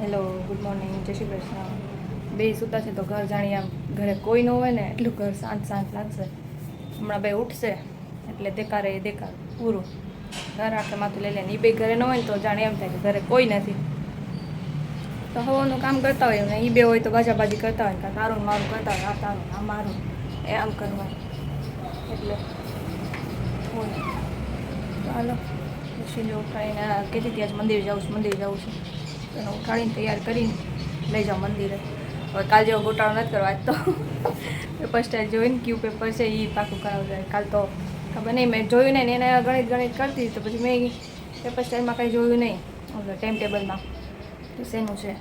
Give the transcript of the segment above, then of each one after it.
Hello, good morning, જય શ્રી કૃષ્ણ. બે સૂતા છે તો ઘર જાણી આમ ઘરે કોઈ ન હોય ને એટલું ઘર શાંત શાંત લાગશે. હમણાં બે ઉઠશે એટલે દેકારે એ દેકાર પૂરું ઘર આખે માથું લઈ લે ને. એ બે ઘરે ન હોય ને તો જાણે એમ થાય કે ઘરે કોઈ નથી. તો હવાનું કામ કરતા હોય ને એ બે હોય તો બાજાબાજી કરતા હોય ને તારું મારું કરતા હોય, આ તારું આ મારું એ આમ કરવાનું એટલે હોય. તો હાલો પછી ઉઠાડીને કહેતી ત્યાં મંદિર જાઉં છું એને ઉઠાડીને તૈયાર કરીને લઈ જાઓ મંદિરે. હવે કાલ જેવો ગોટાળો નથી કરવા. આજ તો પેપર સ્ટાઇલ જોઈને ક્યુ પેપર છે એ પાકું કરાવવું જાય. કાલ તો ખબર નહીં, મેં જોયું નહીં ને એને ગણિત કરતી તો પછી મેં પેપર સ્ટાઇલમાં કંઈ જોયું નહીં ટાઈમ ટેબલમાં તો શેનું છે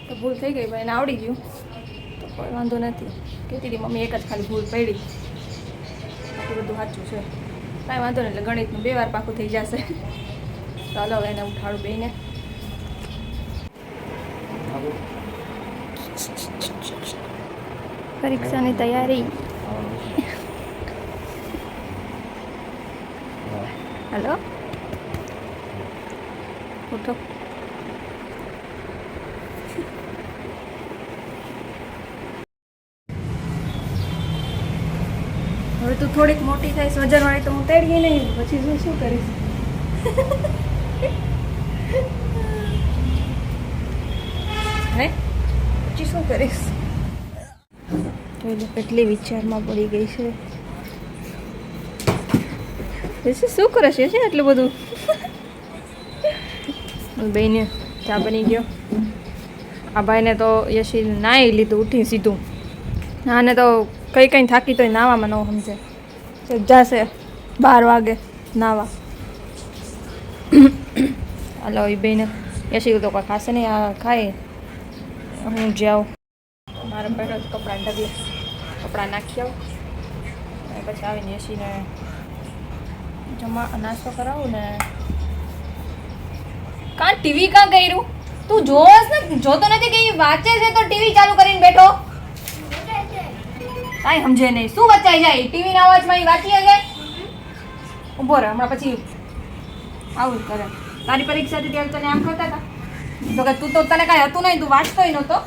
તો ભૂલ થઈ ગઈ પણ એને આવડી ગયું તો કોઈ વાંધો નથી. કહેતી હતી મમ્મી એક જ ખાલી ભૂલ પડી, બાકી બધું સાચું છે. કાંઈ વાંધો નહીં, એટલે ગણિતનું 2 વાર પાકું થઈ જશે. ચાલો હવે એને ઉઠાડું બેને. પરીક્ષાની તૈયારી. હલો, ઉઠો. હવે તું થોડીક મોટી થાય વજનવાળી તો હું તેડીએ નહીં, પછી હું શું કરીશ? હે પછી શું કરીશ? કેટલી વિચારમાં પડી ગઈ છે. શું કરે છે એટલું બધું? બેને ચા બની ગયો. આ ભાઈને તો યશી નાહી લીધું ઉઠી સીધું. આને તો કઈ થાકી તો નાવામાં ન સમજે. જશે 12 વાગે નાવા. હાલો એ બેને યશી તો કોઈ ખાશે નહીં, આ ખાય હું જાઉં. મારા પહેલાં કપડાં ઢગલે કપડાં નાખી આવું અને પછી આવીને યશીને નાસ્તો કરાવું ને. કાં ટીવી કાં કર્યું? તું જોસ ને, જોતો નથી કે વાંચે છે તો ટીવી ચાલુ કરીને બેઠો? કાંઈ સમજે નહીં. શું વચાઈ જાય ટીવીના અવાજમાં? વાંચી જાય. ઊભો રહે, હમણાં પછી આવું કરે. તારી પરીક્ષા હતી ત્યારે તને આમ કરતા હતા તો કે તું તો તને કાંઈ હતું નહીં, તું વાંચતોય નહોતો.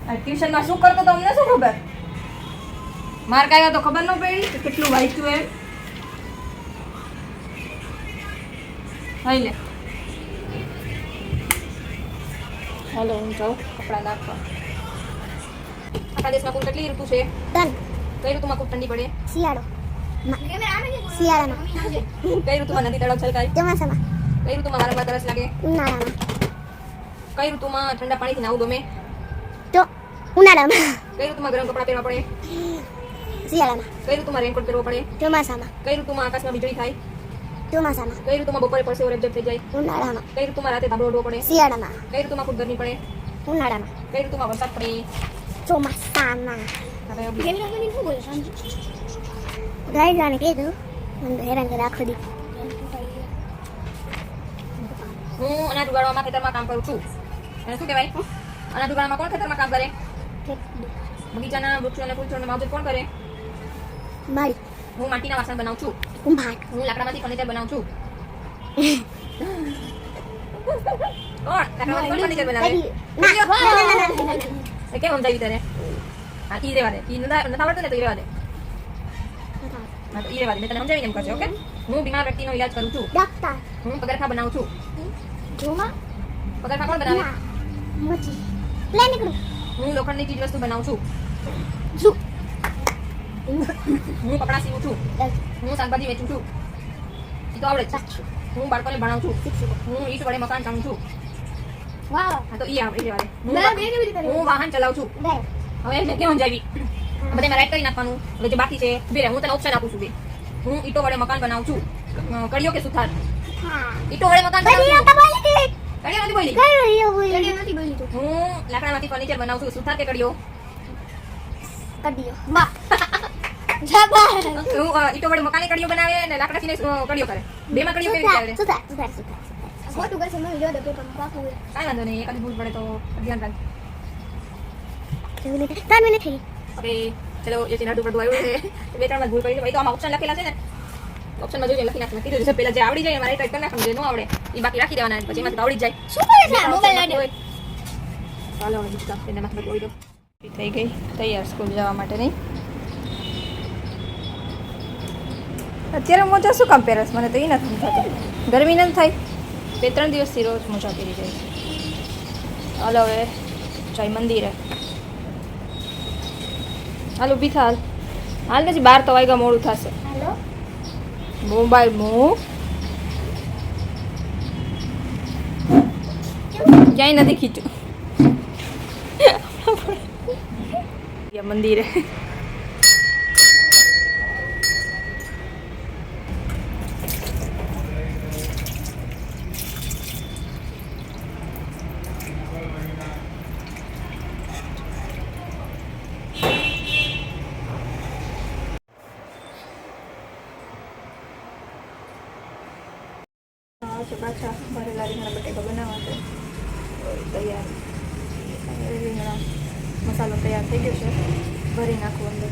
ટ્યુશનમાં શું કરતો તો અમને શું ખબર? માર્ક આવ્યો તો ખબર ન પડી કે કેટલું વાંચ્યું એમ. લઈ લે. હાલો હું જાઉં કપડાં નાખવા. આખા દેશમાં કુલ કેટલી ઋતુ છે? 3. કઈ ઋતુમાં ખૂબ ઠંડી પડે? શિયાળો. કઈ ઋતુમાં નદી તળાવ છલકાય? ચોમાસામાં. કઈ ઋતુમાં વારંવાર તરસ લાગે? ઉનાળામાં. કઈ ઋતુમાં ઠંડા પાણીથી નાવું ગમે? તો ઉનાળામાં. કઈ ઋતુમાં ગરમ કપડાં પહેરવા પડે? શિયાળામાં. કઈ ઋતુમાં રેનકોટ પહેરવો પડે? ચોમાસામાં. કઈ ઋતુમાં આકાશમાં વીજળી થાય? ચોમાસામાં. કઈ ઋતુમાં બપોરે પરસેવો રેબઝેબ થઈ જાય? ઉનાળામાં. કઈ ઋતુમાં રાતે ધાબળો ઓઢવો પડે? શિયાળામાં. કઈ ઋતુમાં ખૂબ ગરમી પડે? ઉનાળામાં. કઈ ઋતુમાં વરસાદ પડે? ચોમાસામાં. હવે ગાઈ જાને કીધું મને હેરાન કરે આખો દી. હું અનાજ ઉગાડવામાં ખેતરમાં કામ કરું છું. એને શું કહેવાય? અનાજ ઉગાડવામાં કોણ ખેતરમાં કામ કરે? બગીચાના વૃક્ષો અને ફૂલ છોડને માવજત કોણ કરે? મારી. હું માટીના વાસણ બનાવું છું. કુંભાર. હું લાકડામાંથી ફર્નિચર બનાવું છું. કોણ લાકડામાંથી ફર્નિચર બનાવે? એ કેમ સમજાવી તારે? હા ઈ રેવા દે. ઈ નથી આવડતું ને તો ઈ રેવા દે. હા તો ઈ રેવા દે. મેં તને સમજાવીને એમ કરશે. ઓકે? હું બીમાર વ્યક્તિનો ઈલાજ કરું છું. ડોક્ટર. હું પગરખાં બનાવું છું. જોમાં. પગરખાં કોણ બનાવે? મોચી. પ્લેન નીકળું. હું લોખંડની ચીજ વસ્તુ બનાવું છું. જુ. હું કપડાં સીવું છું. હું શાકભાજી વેચું છું. ઈ તો આવડે જ છે. હું બાળકોને ભણાવું છું. હું ઈટ વડે મકાન ચાણું છું. વાવ. હા તો ઈ આવડે રેવા દે. હું હું વાહન ચલાવું છું. હવે મેં કેમ સમજાવી? બધે મેં રાઈટ કરી નાખવાનું. હવે જે બાકી છે બે હું તને ઓપ્શન આપું છું. હું ઈટો વડે મકાન બનાવું છું. કડિયો કે સુથાર? ઈટો વડે મકાન બનાવું છું. કડિયો નથી બોલી. હું લાકડામાંથી ફર્નિચર બનાવું છું. સુથાર કે કડિયો? કડિયો. બા. જબા. હું ઈટો વડે મકાને કડિયો બનાવે અને લાકડાથી કડિયો કરે. બેમાં કડિયો કેવી રીતે કરે? સુથાર. ખોટું કરશે મને જો દે પેપરમાં પાકું. કાંઈ વાંધો નહીં. એકાદી ભૂલ પડે તો ધ્યાન રાખ. 3 મિનિટ થઈ. હવે ચલો એ ચીના ડુબડું આવ્યું છે. 2-3 વાર ભૂલ પડી તો આમાં ઓપ્શન લખેલા છે ને ઓપ્શનમાં જોજો લખી નાખવાનું કીધું છે પહેલા જે આવડી જાય એમાં ટ્રાય કરી નાખવાનું જે ન આવડે એ બાકી રાખી દેવાના પછી એમાંથી આવડી જાય શું કરે છે આ મોબાઈલ લાડ્યો ચાલો હવે દીકતા એને માથે બોલી દો થઈ ગઈ તૈયાર સ્કૂલ જવા માટે નહીં અત્યારે મોજા શું કામ પહેરસ મને તો એ નથી થતું ગરમી નથી થાય 2-3 દિવસથી રોજ મોજા પહેરી જાય હાલો હવે જય મંદિરે હાલ ઊભી થા હાલ પછી 12 તો વાગ્યા મોડું થશે હાલો મોબાઈલ મૂવ ક્યાંય નથી ખીચું મંદિરે પાછા ભરેલા રીંગણા બટેકા બનાવવા છે તૈયાર રીંગણા મસાલો તૈયાર થઈ ગયો છે ભરી નાખવું અંદર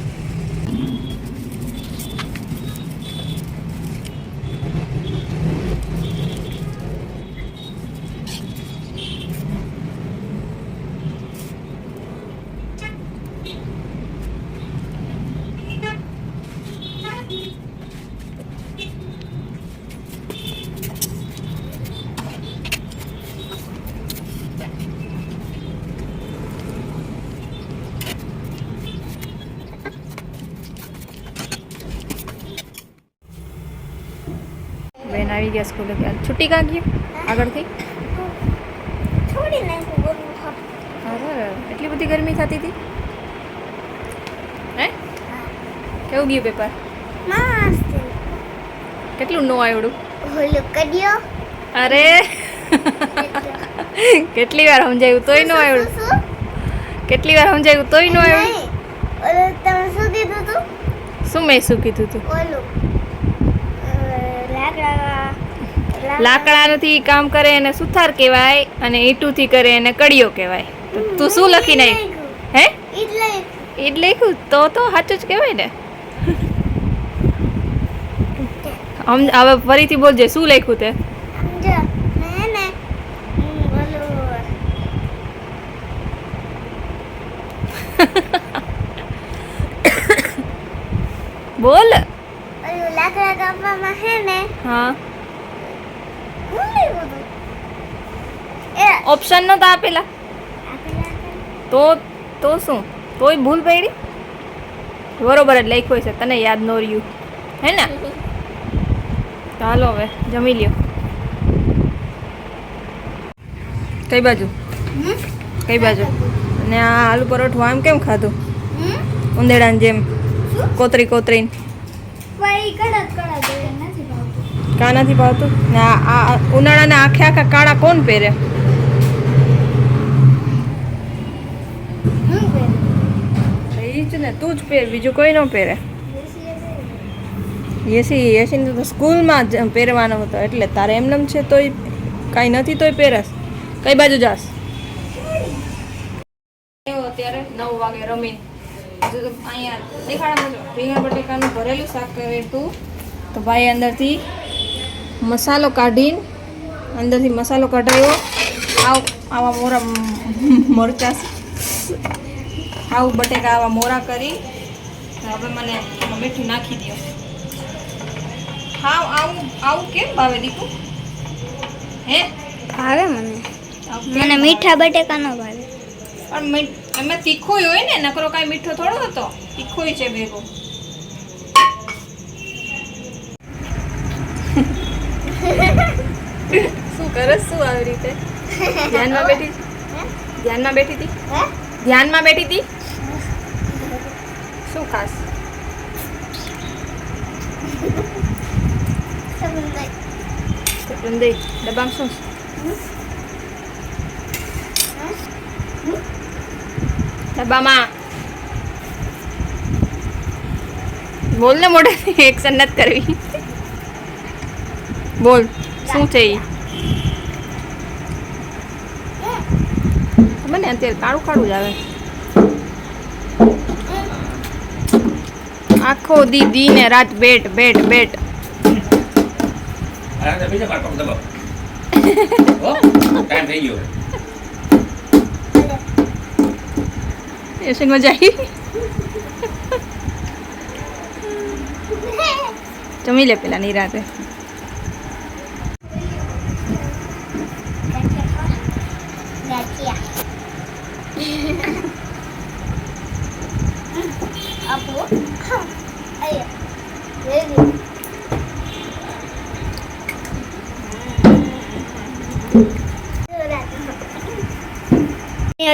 બેન આવી ગયા સ્કૂલે ગયા છુટ્ટી કાં ગયું આગળથી છોડી નાખ્યું બોલું હા અરે એટલી બધી ગરમી થતી હતી હે કેવું ગયું પેપર મસ્ત કેટલું નો આવડું ઓલું કર્યો અરે કેટલી વાર સમજાયું તોય નો આવડું શું કેટલી વાર સમજાયું તોય નો આવડું નહીં ઓલું તમે શું કીધું તું શું મેં શું કીધું તું ઓલું લાકડાથી કામ કરે એને સુથાર કહેવાય અને ઈંટુથી કરે એને કડિયો કહેવાય તો તું શું લખી નાખ હે એટલે એ જ લખ્યું તો સાચું જ કહેવાય ને હવે ફરીથી બોલજે શું લખ્યું તે સમજો મેં ને ઓલું બોલ ઓલું લાકડા કાપવામાં હે ને હા હું લેવું તું એ ઓપ્શન નહોતા આપેલા તો શું તોય ભૂલ પડી બરોબર જ લખ્યું છે તને યાદ ન રહ્યું હે ને ચાલો હવે જમી લ્યો કઈ બાજુ કઈ બાજુ અને આ આલુ પરોઠું આમ કેમ ખાધું ઉંદેડાની જેમ કોતરી કોતરીને ભાઈ કડક કડક નથી ભાવતું કા નથી ભાવતું ને આ ઉનાળાના આખે આખા કાળા કોણ પહેરે હું પહેરું એ જ ને તું જ પહેર બીજું કોઈ ન પહેરે એસી તો સ્કૂલમાં જ પહેરવાનો હતો એટલે તારે એમનેમ છે તોય કાંઈ નથી તોય પહેરસ કઈ બાજુ જાસ અત્યારે 9 વાગે રમીને અહીંયા દેખાડા રીંગણ બટેકાનું ભરેલું શાક કરે તું તો ભાઈ અંદરથી મસાલો કાઢીને અંદરથી મસાલો કઢાયો આવા મોરા મરચા આવું બટેકા આવા મોરા કરી હવે મને મીઠું નાખી દો હા આવું કેમ ભાવે દીકુ હે ભાવે મને મીઠા બટેકા ન ભાવે પણ એમાં તીખું હોય ને નકરો કાંઈ મીઠો થોડો હતો તીખું છે ભેગો શું કરસ શું આવી રીતે ધ્યાનમાં બેઠી હતી શું ખાસ દે ડબ્બામાં શું ડબ્બામાં બોલ ને મોઢાથી એક્શન નથી કરવી બોલ શું છે એ મને અત્યારે કાળું કાળું જ આવે આખો દી ને રાત બેટ આ બીજા પાર પગ દબાવ હો ટાઈમ થઈ ગયો એસી મજા આવી જમી લે પેલા નિરાતે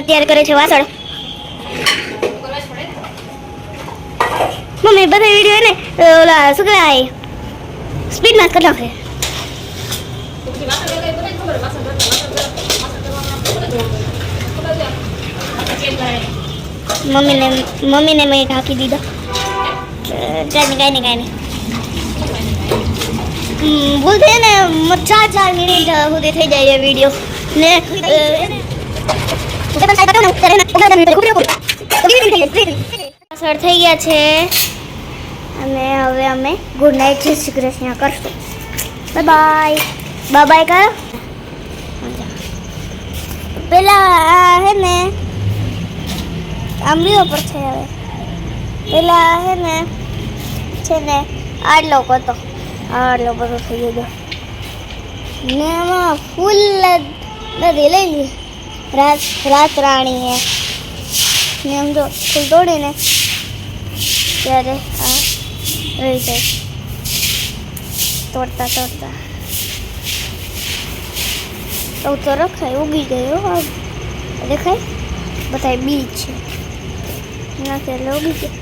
અત્યારે કરે છે વાસણ મમ્મી બધા વિડીયો ને ઓલા શું કહેવાય સ્પીડમાં કરી નાખે મમ્મીને મેં ઢાંકી દીધો કાંઈ નહીં ભૂલ થઈ ને 4 મિનિટ સુધી થઈ જાય એ વિડીયો ને સર થઈ ગયા છે અને હવે અમે ગુડ નાઇટ જય શ્રી કૃષ્ણ કરશું બાય બાય કરો પેલા હે ને આંબલીઓ પર છે હવે પેલા હે ને છે ને આટલો હતો આટલો બધો થઈ ગયો ને આમાં ફૂલ નથી લઈ લી રાત રાણી હે ને આમ જો ફૂલ તોડીને ત્યારે આ રહી જાય તોડતા તો રખાય ઉગી ગયો આ દેખાય બધા બીજ છે નાખે એટલે ઉગી ગયો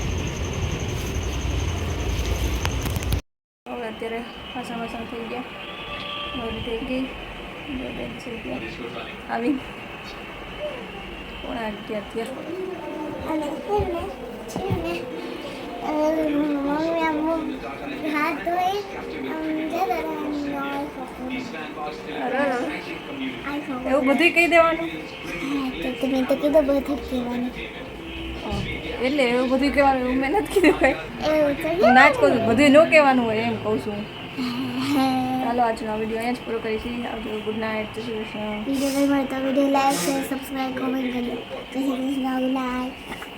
હવે અત્યારે વાસણ થઈ ગયા નોરી થઈ ગઈ બેન છે આવી 11:30 અને મમ્મી આમ હાથ ધોઈ એવું બધું કહી દેવાનું તમે તો કીધું બધું કહેવાનું એટલે એવું બધું કહેવાનું એવું મેં નથી કીધું કઈ એવું તો હું ના જ કહું છું બધું ન કહેવાનું હોય એમ કહું છું ચાલો આજનો વિડીયો અહીંયા જ પૂરો કરીશું આવજો ગુડ નાઇટ જય શ્રી કૃષ્ણ વિડીયો ગમ્યો તો video like share subscribe comment કરજો જય શ્રી કૃષ્ણ ગુડ નાઇટ